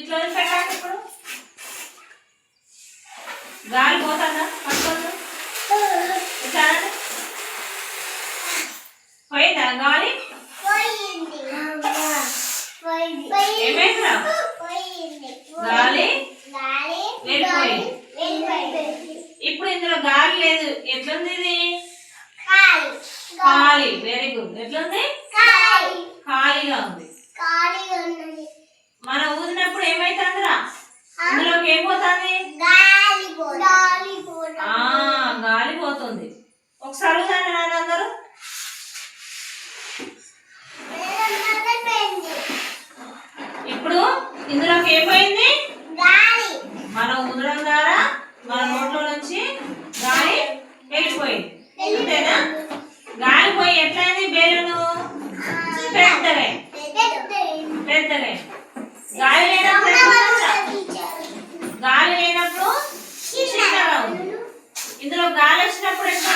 ఇట్లా పెట్టాలి. ఇప్పుడు గాలి పోతుందా? పట్టుకోదు పోయిందా గాలి? ఏమైందా? గాలి వెళ్ళిపోయింది. ఇప్పుడు ఇందులో గాలి లేదు. ఎట్లుంది ఇది? ఖాళీ. Very good. ఎట్లుంది? ఖాళీగా ఉంది. మనం ఊదినప్పుడు ఏమైతుందిరా? ఇందులోకి ఏం పోతుంది? గాలి పోతుంది. ఒకసారి ఊదండి నాన్న అందరూ. ఇప్పుడు ఇందులోకి ఏమైంది? మనం ఊదడం ద్వారా మన నోట్లో నుంచి గాలి వెళ్ళిపోయింది. అంతేనా? గాలి పోయి ఎట్లయింది? బెలూను పెద్దగా పెద్దగా. గాలి లేనప్పుడు చిన్నగా ఉంది. ఇందులో గాలి వచ్చినప్పుడు ఎట్లా